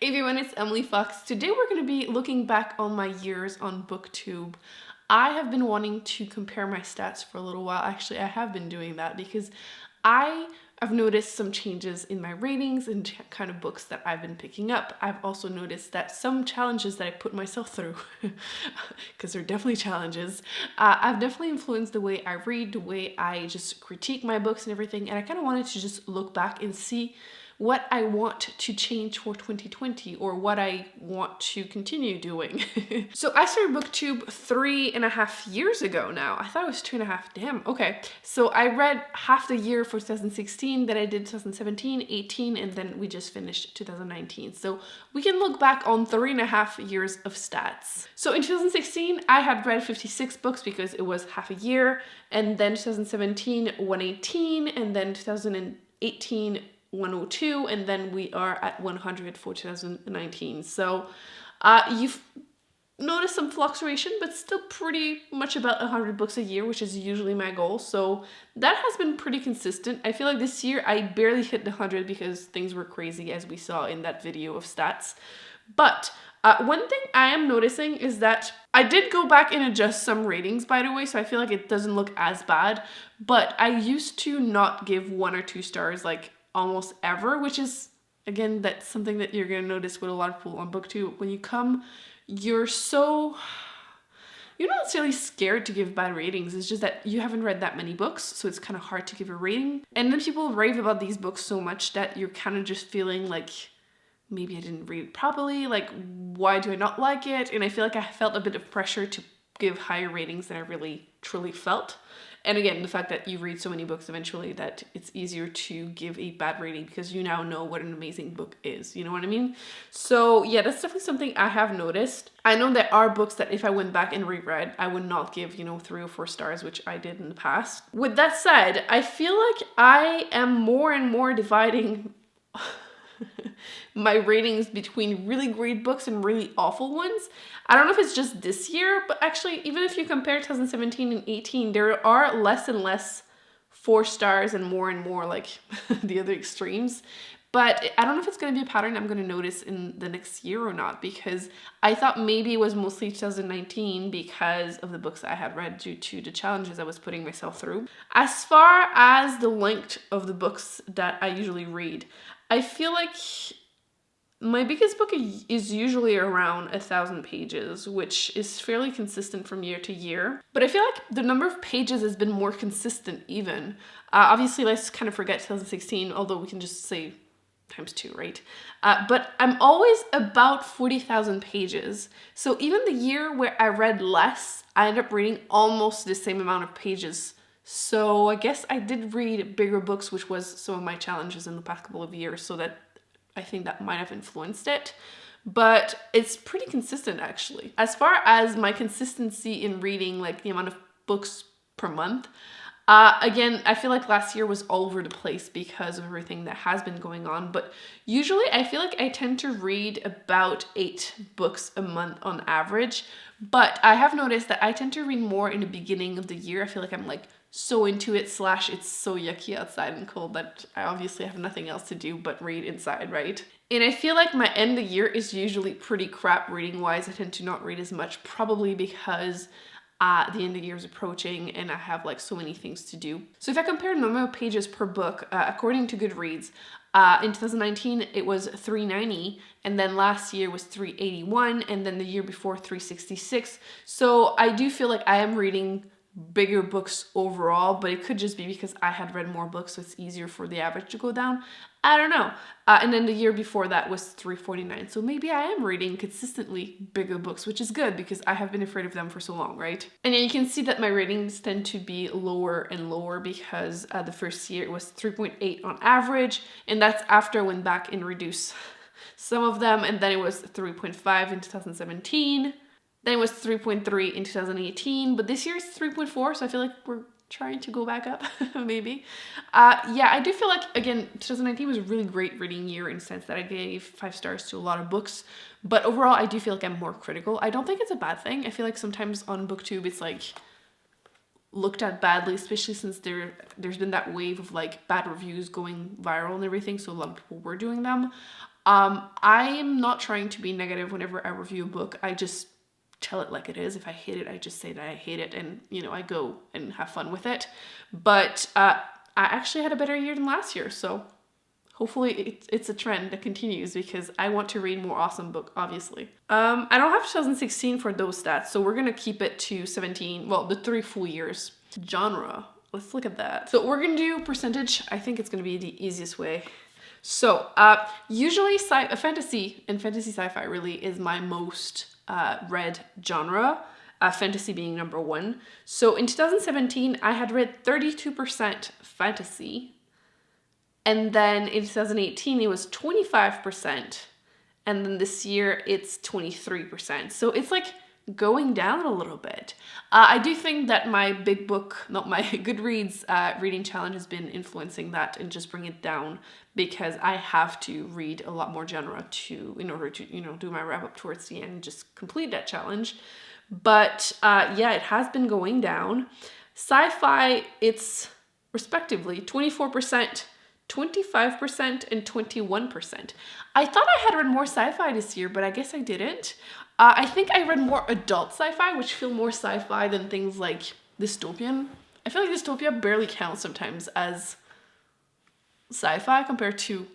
Hey everyone, it's Emily Fox. Today we're going to be looking back on my years on Booktube. I have been wanting to compare my stats for a little while. Actually, I have been doing that because I have noticed some changes in my ratings and kind of books that I've been picking up. I've also noticed that some challenges that I put myself through, because they're definitely challenges, I've definitely influenced the way I read, the way I just critique my books and everything. And I kind of wanted to just look back and see what I want to change for 2020 or what I want to continue doing. So I started Booktube 3.5 years ago now. I thought it was 2.5. Damn, okay. So I read half the year for 2016, then I did 2017, 18, and then we just finished 2019. So we can look back on 3.5 years of stats. So in 2016, I had read 56 books because it was half a year, and then 2017, 118, and then 2018, 102, and then we are at 100 for 2019. So you've noticed some fluctuation, but still pretty much about 100 books a year, which is usually my goal. So that has been pretty consistent. I feel like this year I barely hit the 100 because things were crazy, as we saw in that video of stats. But one thing I am noticing is that I did go back and adjust some ratings, by the way, so I feel like it doesn't look as bad. But I used to not give 1 or 2 stars like almost ever, which is, again, that's something that you're gonna notice with a lot of people on Booktube. When you come, you're not necessarily scared to give bad ratings. It's just that you haven't read that many books, so it's kind of hard to give a rating. And then people rave about these books so much that you're kind of just feeling like, maybe I didn't read it properly, like, why do I not like it? And I feel like I felt a bit of pressure to give higher ratings than I really truly felt. And again, the fact that you read so many books eventually that it's easier to give a bad rating because you now know what an amazing book is. You know what I mean? So yeah, that's definitely something I have noticed. I know there are books that if I went back and reread, I would not give, 3 or 4 stars, which I did in the past. With that said, I feel like I am more and more dividing my ratings between really great books and really awful ones. I don't know if it's just this year, but actually, even if you compare 2017 and 18, there are less and less 4 stars and more like the other extremes. But I don't know if it's going to be a pattern I'm going to notice in the next year or not, because I thought maybe it was mostly 2019 because of the books I had read due to the challenges I was putting myself through. As far as the length of the books that I usually read, I feel like my biggest book is usually around 1,000 pages, which is fairly consistent from year to year. But I feel like the number of pages has been more consistent even. Obviously, let's kind of forget 2016, although we can just say ×2, right? But I'm always about 40,000 pages. So even the year where I read less, I ended up reading almost the same amount of pages. So I guess I did read bigger books, which was some of my challenges in the past couple of years, so that I think that might have influenced it. But it's pretty consistent, actually. As far as my consistency in reading, like the amount of books per month, again, I feel like last year was all over the place because of everything that has been going on. But usually I feel like I tend to read about 8 books a month on average. But I have noticed that I tend to read more in the beginning of the year. I feel like I'm like so into it / it's so yucky outside and cold that I obviously have nothing else to do but read inside, right? And I feel like my end of the year is usually pretty crap reading wise. I tend to not read as much, probably because the end of the year is approaching and I have like so many things to do. So if I compare the number of pages per book, according to Goodreads, in 2019 it was 390, and then last year was 381, and then the year before 366. So I do feel like I am reading bigger books overall, but it could just be because I had read more books, so it's easier for the average to go down. I don't know. And then the year before that was 349. So maybe I am reading consistently bigger books, which is good because I have been afraid of them for so long, right? And yeah, you can see that my ratings tend to be lower and lower because the first year it was 3.8 on average, and that's after I went back and reduced some of them, and then it was 3.5 in 2017. Then it was 3.3 in 2018, but this year it's 3.4, so I feel like we're trying to go back up, maybe. Yeah, I do feel like, again, 2019 was a really great reading year in the sense that I gave 5 stars to a lot of books, but overall I do feel like I'm more critical. I don't think it's a bad thing. I feel like sometimes on Booktube it's like looked at badly, especially since there's been that wave of like bad reviews going viral and everything, so a lot of people were doing them. I am not trying to be negative whenever I review a book. I just tell it like it is. If I hate it, I just say that I hate it, and I go and have fun with it. But I actually had a better year than last year, so hopefully it's a trend that continues, because I want to read more awesome book, obviously. I don't have 2016 for those stats, so we're gonna keep it to 17, well, the 3 full years. Genre, let's look at that. So we're gonna do percentage. I think it's gonna be the easiest way. So usually fantasy and fantasy sci-fi really is my most read genre, fantasy being number 1. So in 2017, I had read 32% fantasy. And then in 2018, it was 25%. And then this year, it's 23%. So it's like going down a little bit. I do think that my big book, not my Goodreads reading challenge has been influencing that and just bring it down, because I have to read a lot more genre in order to, do my wrap up towards the end and just complete that challenge. But yeah, it has been going down. Sci-fi, it's respectively 24%, 25%, and 21%. I thought I had read more sci-fi this year, but I guess I didn't. I think I read more adult sci-fi, which feel more sci-fi than things like dystopian. I feel like dystopia barely counts sometimes as sci-fi compared to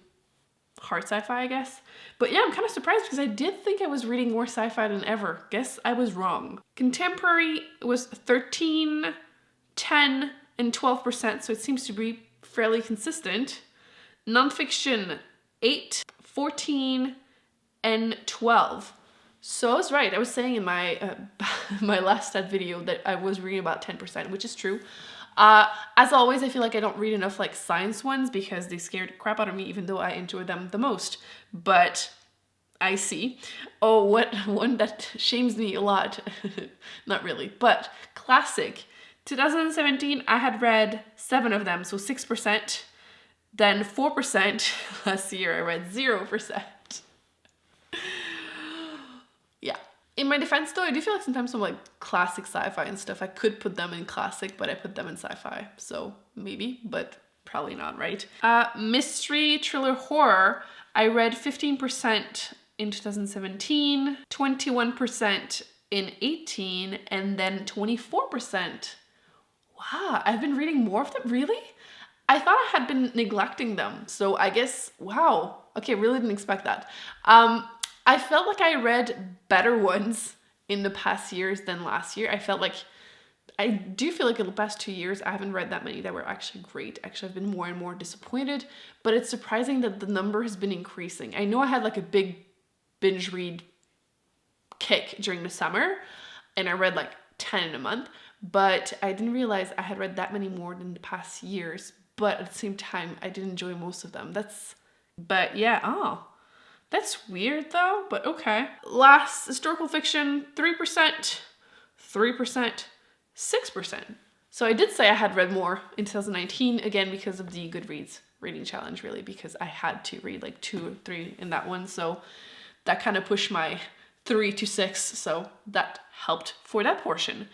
hard sci-fi, I guess. But yeah, I'm kind of surprised because I did think I was reading more sci-fi than ever. Guess I was wrong. Contemporary was 13, 10, and 12%, so it seems to be fairly consistent. Nonfiction, 8, 14, and 12. So I was right. I was saying in my my last stat video that I was reading about 10%, which is true. As always, I feel like I don't read enough like science ones because they scared the crap out of me, even though I enjoy them the most. But I see. Oh, what one that shames me a lot. Not really, but classic. 2017, I had read 7 of them, so 6%. Then 4%. Last year, I read 0%. Yeah. In my defense, though, I do feel like sometimes some like classic sci-fi and stuff, I could put them in classic, but I put them in sci-fi. So maybe, but probably not, right? Mystery, thriller, horror, I read 15% in 2017, 21% in 18, and then 24%. Wow, I've been reading more of them? Really? I thought I had been neglecting them. So I guess, wow. Okay, really didn't expect that. I felt like I read better ones in the past years than last year. I do feel like in the past 2 years, I haven't read that many that were actually great. Actually, I've been more and more disappointed, but it's surprising that the number has been increasing. I know I had like a big binge read kick during the summer, and I read like 10 in a month, but I didn't realize I had read that many more than the past years. But at the same time, I did enjoy most of them. But yeah, that's weird though, but okay. Last, historical fiction, 3%, 3%, 6%. So I did say I had read more in 2019, again, because of the Goodreads reading challenge, really, because I had to read like 2 or 3 in that one. So that kind of pushed my 3 to 6. So that helped for that portion.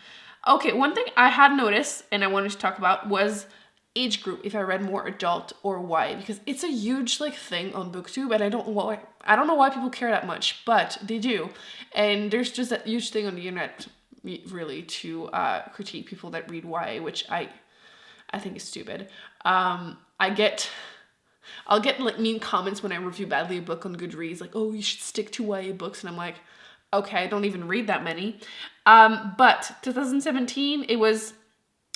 Okay, one thing I had noticed and I wanted to talk about was age group, if I read more adult or why, because it's a huge like thing on Booktube, and I don't know why people care that much, but they do. And there's just that huge thing on the internet, really, to critique people that read YA, which I think is stupid. I'll get like mean comments when I review badly a book on Goodreads, like, oh, you should stick to YA books, and I'm like, okay, I don't even read that many. But 2017, it was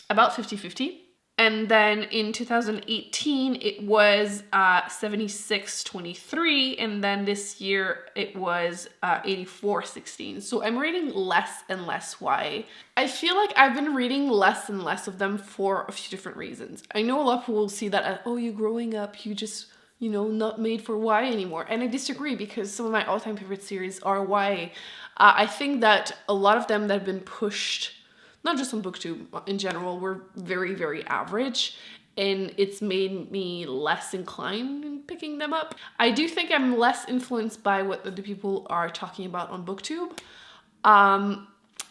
about 50-50. And then in 2018, it was 76-23. And then this year, it was 84-16. So I'm reading less and less YA. I feel like I've been reading less and less of them for a few different reasons. I know a lot of people will see that as, oh, you're growing up, you just, not made for YA anymore. And I disagree, because some of my all-time favorite series are YA. I think that a lot of them that have been pushed, not just on Booktube, in general, were very, very average, and it's made me less inclined in picking them up. I do think I'm less influenced by what the people are talking about on Booktube.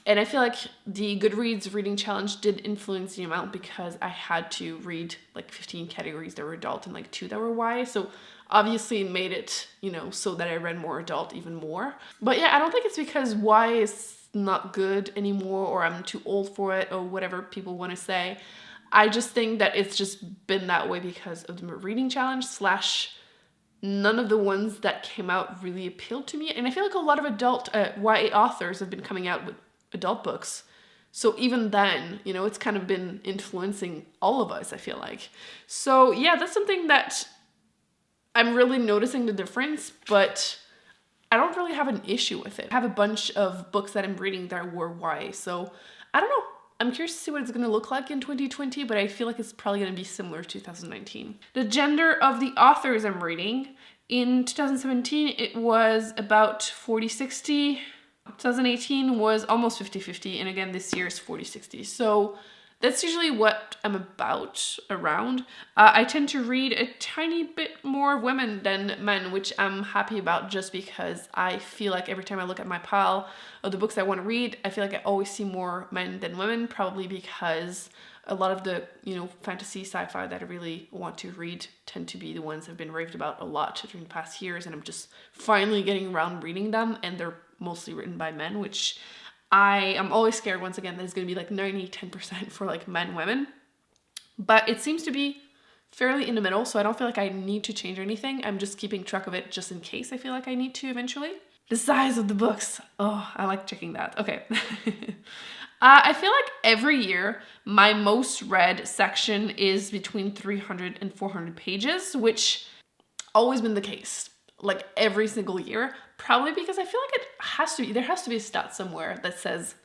And I feel like the Goodreads reading challenge did influence the amount because I had to read like 15 categories that were adult and like 2 that were YA. So obviously it made it, you know, so that I read more adult even more. But yeah, I don't think it's because YA is not good anymore or I'm too old for it or whatever people want to say. I just think that it's just been that way because of the reading challenge / none of the ones that came out really appealed to me. And I feel like a lot of adult YA authors have been coming out with adult books. So even then, you know, it's kind of been influencing all of us, I feel like. So yeah, that's something that I'm really noticing the difference, but I don't really have an issue with it. I have a bunch of books that I'm reading that were YA. So I don't know. I'm curious to see what it's going to look like in 2020, but I feel like it's probably going to be similar to 2019. The gender of the authors I'm reading, in 2017, it was about 40-60. 2018 was almost 50-50, and again, this year is 40-60. So that's usually what I'm about around. I tend to read a tiny bit more women than men, which I'm happy about just because I feel like every time I look at my pile of the books I want to read, I feel like I always see more men than women, probably because a lot of the, you know, fantasy sci-fi that I really want to read tend to be the ones I've been raved about a lot during the past years, and I'm just finally getting around reading them, and they're mostly written by men, which I am always scared once again that it's going to be like 90-10% for like men, women. But it seems to be fairly in the middle, so I don't feel like I need to change anything. I'm just keeping track of it just in case I feel like I need to eventually. The size of the books. Oh, I like checking that. Okay. I feel like every year my most read section is between 300 and 400 pages, which always been the case. Like every single year, probably because I feel like there has to be a stat somewhere that says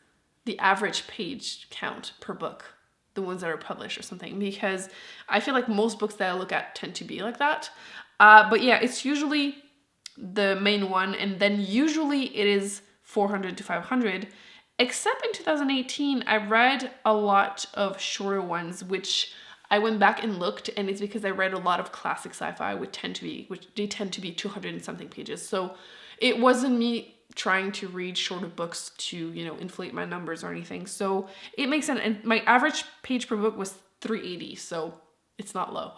the average page count per book, the ones that are published or something, because I feel like most books that I look at tend to be like that. But yeah, it's usually the main one, and then usually it is 400 to 500, except in 2018, I read a lot of shorter ones, which I went back and looked, and it's because I read a lot of classic sci-fi, which they tend to be 200 and something pages. So it wasn't me trying to read shorter books to, you know, inflate my numbers or anything. So it makes sense. And my average page per book was 380, so it's not low.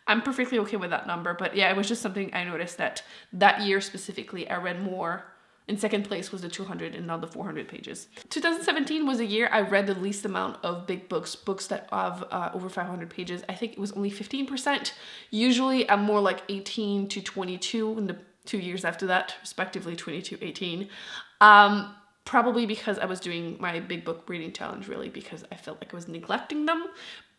I'm perfectly okay with that number. But yeah, it was just something I noticed that year specifically, I read more. In second place was the 200 and not the 400 pages. 2017 was a year I read the least amount of big books that have over 500 pages. I think it was only 15%. Usually I'm more like 18 to 22 in the 2 years after that, respectively 22, 18. Probably because I was doing my big book reading challenge, really, because I felt like I was neglecting them.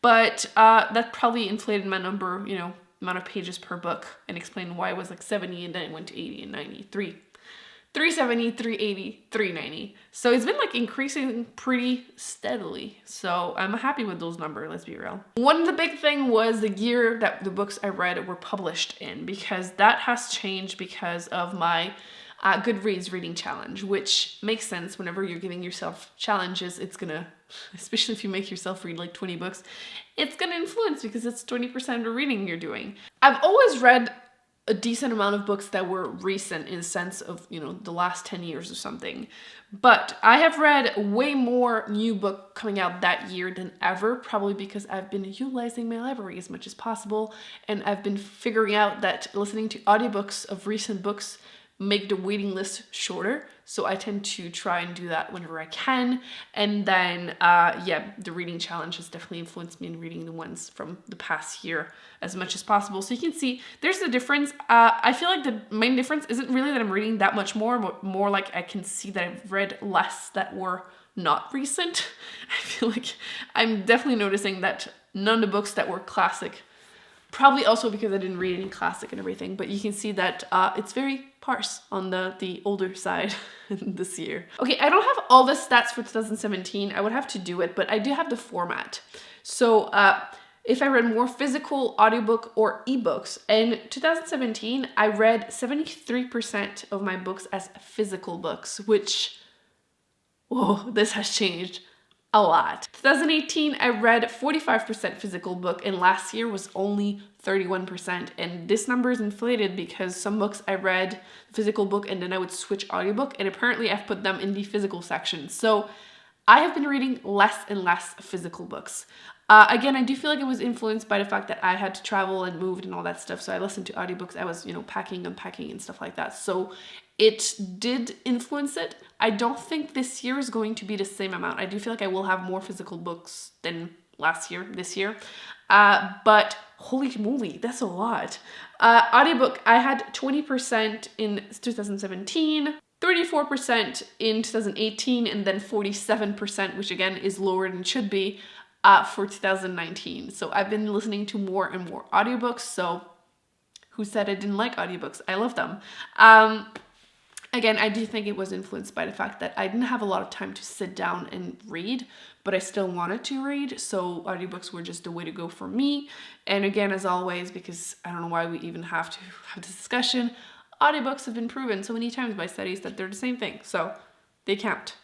But that probably inflated my number, you know, amount of pages per book, and explained why it was like 70 and then it went to 80 and 93. 370, 380, 390. So it's been like increasing pretty steadily. So I'm happy with those numbers, let's be real. One of the big thing was the year that the books I read were published in, because that has changed because of my Goodreads reading challenge, which makes sense. Whenever you're giving yourself challenges, it's gonna, especially if you make yourself read like 20 books, it's gonna influence because it's 20% of the reading you're doing. I've always read a decent amount of books that were recent in the sense of, you know, the last 10 years or something. But I have read way more new book coming out that year than ever, probably because I've been utilizing my library as much as possible, and I've been figuring out that listening to audiobooks of recent books make the waiting list shorter. So I tend to try and do that whenever I can. And then, yeah, the reading challenge has definitely influenced me in reading the ones from the past year as much as possible. So you can see there's the difference. I feel like the main difference isn't really that I'm reading that much more, but more like I can see that I've read less that were not recent. I feel like I'm definitely noticing that none of the books that were classic, probably also because I didn't read any classic and everything, but you can see that it's very sparse on the older side this year. Okay, I don't have all the stats for 2017. I would have to do it, but I do have the format. So if I read more physical audiobook or ebooks, in 2017, I read 73% of my books as physical books, which, whoa, this has changed a lot. 2018, I read 45% physical book, and last year was only 31%. And this number is inflated because some books I read physical book and then I would switch audiobook, and apparently I've put them in the physical section. So I have been reading less and less physical books. Again, I do feel like it was influenced by the fact that I had to travel and moved and all that stuff. So I listened to audiobooks. I was, packing, unpacking and stuff like that. So it did influence it. I don't think this year is going to be the same amount. I do feel like I will have more physical books than this year. But holy moly, that's a lot. Audiobook, I had 20% in 2017. 34% in 2018, and then 47%, which again is lower than it should be, for 2019. So I've been listening to more and more audiobooks. So who said I didn't like audiobooks? I love them. Again, I do think it was influenced by the fact that I didn't have a lot of time to sit down and read, but I still wanted to read. So audiobooks were just the way to go for me. And again, as always, because I don't know why we even have to have this discussion, audiobooks have been proven so many times by studies that they're the same thing. So they count.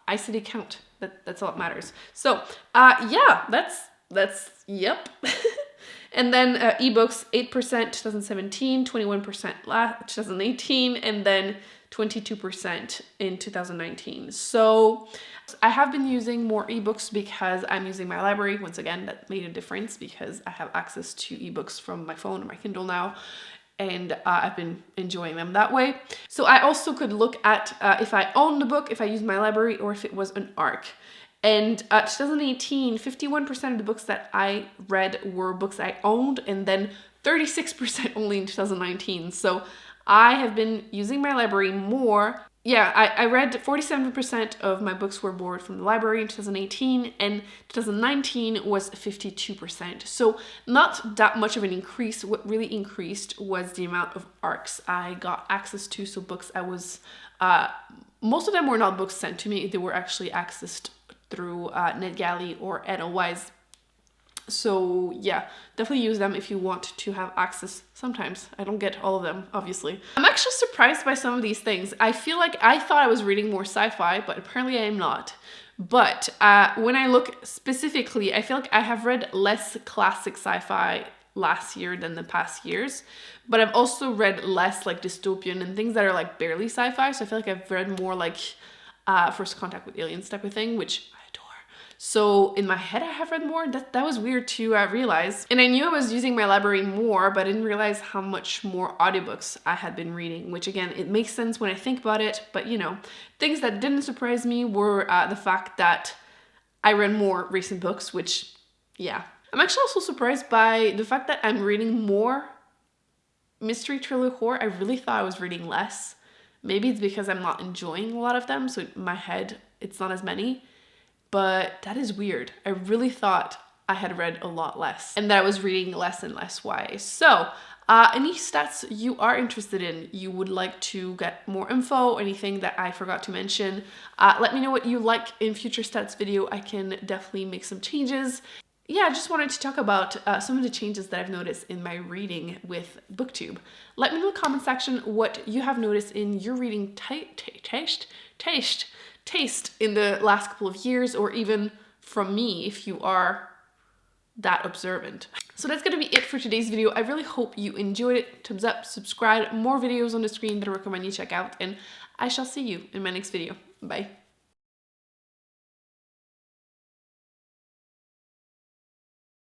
I say they count. That's all that matters. So yeah, that's yep. And then ebooks, 8% 2017, 21% 2018, and then 22% in 2019. So I have been using more ebooks because I'm using my library. Once again, that made a difference because I have access to ebooks from my phone or my Kindle now. And I've been enjoying them that way. So I also could look at if I own the book, if I use my library, or if it was an ARC. And 2018, 51% of the books that I read were books I owned, and then 36% only in 2019. So I have been using my library more. Yeah, I read 47% of my books were borrowed from the library in 2018, and 2019 was 52%. So not that much of an increase. What really increased was the amount of ARCs I got access to. So books I was, most of them were not books sent to me. They were actually accessed through NetGalley or Edelweiss. So yeah, definitely use them if you want to have access sometimes. I don't get all of them, obviously. I'm actually surprised by some of these things. I feel like I thought I was reading more sci-fi, but apparently I am not. But when I look specifically, I feel like I have read less classic sci-fi last year than the past years. But I've also read less like dystopian and things that are like barely sci-fi. So I feel like I've read more like First Contact with Aliens type of thing, which so in my head, I have read more. That was weird to realize. And I knew I was using my library more, but I didn't realize how much more audiobooks I had been reading, which again, it makes sense when I think about it. But things that didn't surprise me were the fact that I read more recent books, which, yeah. I'm actually also surprised by the fact that I'm reading more mystery, thriller, horror. I really thought I was reading less. Maybe it's because I'm not enjoying a lot of them. So in my head, it's not as many. But that is weird. I really thought I had read a lot less and that I was reading less and less. Why? So any stats you are interested in, you would like to get more info, anything that I forgot to mention, let me know what you like in future stats video. I can definitely make some changes. Yeah, I just wanted to talk about some of the changes that I've noticed in my reading with Booktube. Let me know in the comment section what you have noticed in your reading taste in the last couple of years, or even from me if you are that observant. So that's gonna be it for today's video. I really hope you enjoyed it. Thumbs up, subscribe, more videos on the screen that I recommend you check out, and I shall see you in my next video. Bye.